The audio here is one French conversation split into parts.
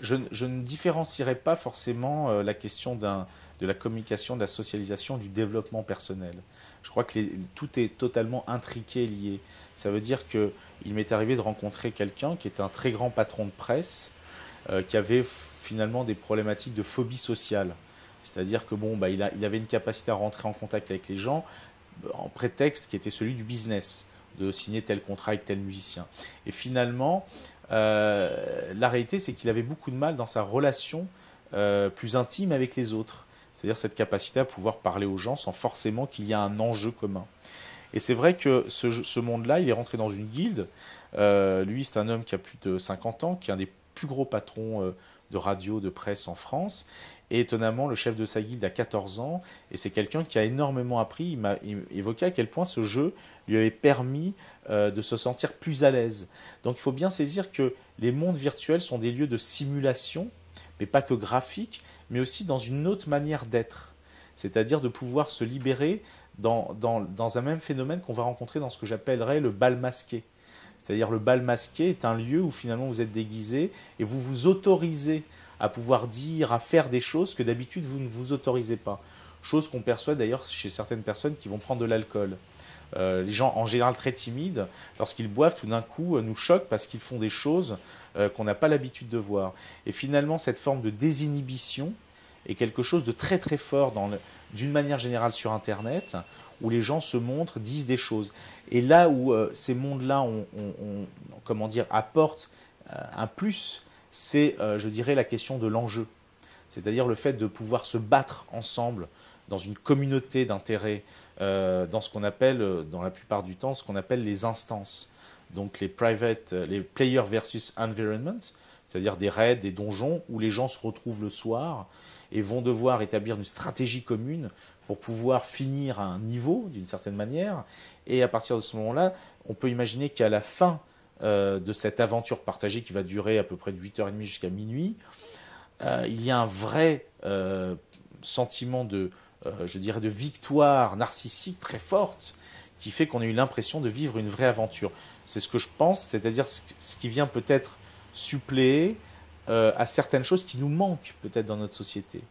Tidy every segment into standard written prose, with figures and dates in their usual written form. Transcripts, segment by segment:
je ne différencierai pas forcément la question de la communication, de la socialisation, du développement personnel. Je crois que tout est totalement intriqué, lié. Ça veut dire qu'il m'est arrivé de rencontrer quelqu'un qui est un très grand patron de presse, qui avait finalement des problématiques de phobie sociale. C'est-à-dire que bon, bah, il avait une capacité à rentrer en contact avec les gens en prétexte qui était celui du business, de signer tel contrat avec tel musicien. Et finalement, la réalité, c'est qu'il avait beaucoup de mal dans sa relation plus intime avec les autres. C'est-à-dire cette capacité à pouvoir parler aux gens sans forcément qu'il y ait un enjeu commun. Et c'est vrai que ce monde-là, il est rentré dans une guilde. Lui, c'est un homme qui a plus de 50 ans, qui est un des plus gros patrons de radio, de presse en France. Et étonnamment, le chef de sa guilde a 14 ans. Et c'est quelqu'un qui a énormément appris. Il m'a évoqué à quel point ce jeu lui avait permis de se sentir plus à l'aise. Donc il faut bien saisir que les mondes virtuels sont des lieux de simulation, mais pas que graphiques, mais aussi dans une autre manière d'être. C'est-à-dire de pouvoir se libérer dans un même phénomène qu'on va rencontrer dans ce que j'appellerais le bal masqué. C'est-à-dire le bal masqué est un lieu où finalement vous êtes déguisé et vous vous autorisez à pouvoir dire, à faire des choses que d'habitude vous ne vous autorisez pas. Chose qu'on perçoit d'ailleurs chez certaines personnes qui vont prendre de l'alcool. Les gens en général très timides, lorsqu'ils boivent, tout d'un coup nous choquent parce qu'ils font des choses qu'on n'a pas l'habitude de voir. Et finalement, cette forme de désinhibition est quelque chose de très très fort d'une manière générale sur Internet, où les gens se montrent, disent des choses. Et là où ces mondes-là comment dire, apportent un plus, c'est, je dirais, la question de l'enjeu. C'est-à-dire le fait de pouvoir se battre ensemble dans une communauté d'intérêts, dans ce qu'on appelle, dans la plupart du temps, ce qu'on appelle les instances. Donc les player versus environment, c'est-à-dire des raids, des donjons, où les gens se retrouvent le soir et vont devoir établir une stratégie commune pour pouvoir finir à un niveau, d'une certaine manière. Et à partir de ce moment-là, on peut imaginer qu'à la fin de cette aventure partagée qui va durer à peu près de 8h30 jusqu'à minuit, il y a un vrai sentiment je dirais, de victoire narcissique très forte qui fait qu'on a eu l'impression de vivre une vraie aventure. C'est ce que je pense, c'est-à-dire ce qui vient peut-être suppléer à certaines choses qui nous manquent peut-être dans notre société.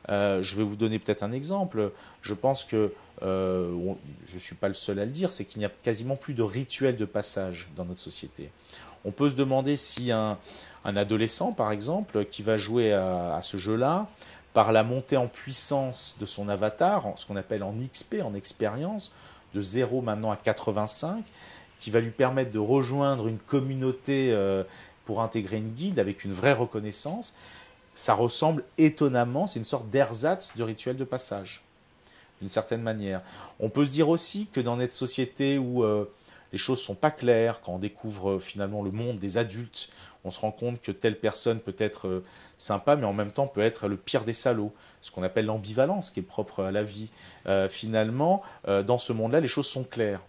Je vais vous donner peut-être un exemple. Je pense que, je ne suis pas le seul à le dire, c'est qu'il n'y a quasiment plus de rituel de passage dans notre société. On peut se demander si un adolescent, par exemple, qui va jouer à ce jeu-là, par la montée en puissance de son avatar, ce qu'on appelle en XP, en expérience, de 0 maintenant à 85, qui va lui permettre de rejoindre une communauté pour intégrer une guilde avec une vraie reconnaissance, ça ressemble étonnamment, c'est une sorte d'ersatz de rituel de passage, d'une certaine manière. On peut se dire aussi que dans notre société où les choses ne sont pas claires, quand on découvre finalement le monde des adultes, on se rend compte que telle personne peut être sympa, mais en même temps peut être le pire des salauds, ce qu'on appelle l'ambivalence qui est propre à la vie. Finalement, dans ce monde-là, les choses sont claires.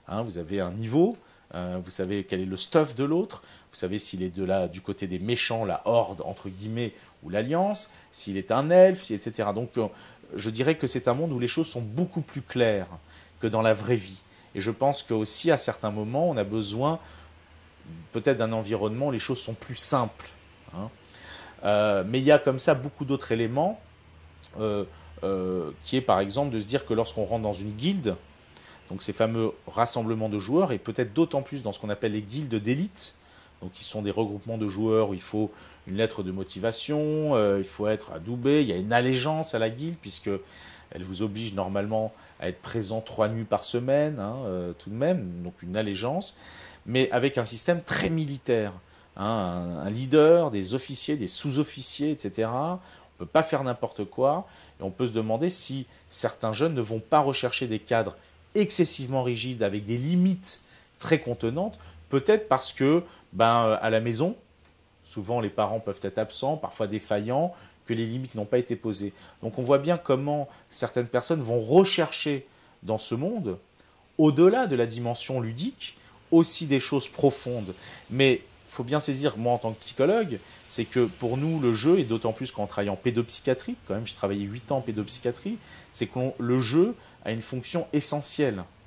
Hein, vous avez un niveau, vous savez quel est le stuff de l'autre, vous savez s'il est du côté des méchants, la horde, entre guillemets, ou l'alliance, s'il est un elfe, etc. Donc je dirais que c'est un monde où les choses sont beaucoup plus claires que dans la vraie vie. Et je pense qu'aussi, à certains moments, on a besoin peut-être d'un environnement où les choses sont plus simples. Hein. Mais il y a comme ça beaucoup d'autres éléments, qui est par exemple de se dire que lorsqu'on rentre dans une guilde, donc ces fameux rassemblements de joueurs, et peut-être d'autant plus dans ce qu'on appelle les guildes d'élite, donc qui sont des regroupements de joueurs où il faut une lettre de motivation, il faut être adoubé, il y a une allégeance à la guilde, puisqu'elle vous oblige normalement à être présent 3 nuits par semaine, hein, tout de même, donc une allégeance, mais avec un système très militaire. Hein, un leader, des officiers, des sous-officiers, etc. On ne peut pas faire n'importe quoi, et on peut se demander si certains jeunes ne vont pas rechercher des cadres excessivement rigides, avec des limites très contenantes, peut-être parce que, à la maison, souvent les parents peuvent être absents, parfois défaillants, que les limites n'ont pas été posées. Donc on voit bien comment certaines personnes vont rechercher dans ce monde, au-delà de la dimension ludique, aussi des choses profondes. Mais il faut bien saisir, moi en tant que psychologue, c'est que pour nous, le jeu, et d'autant plus quand on travaille en pédopsychiatrie, quand même j'ai travaillé 8 ans en pédopsychiatrie, c'est que le jeu a une fonction essentielle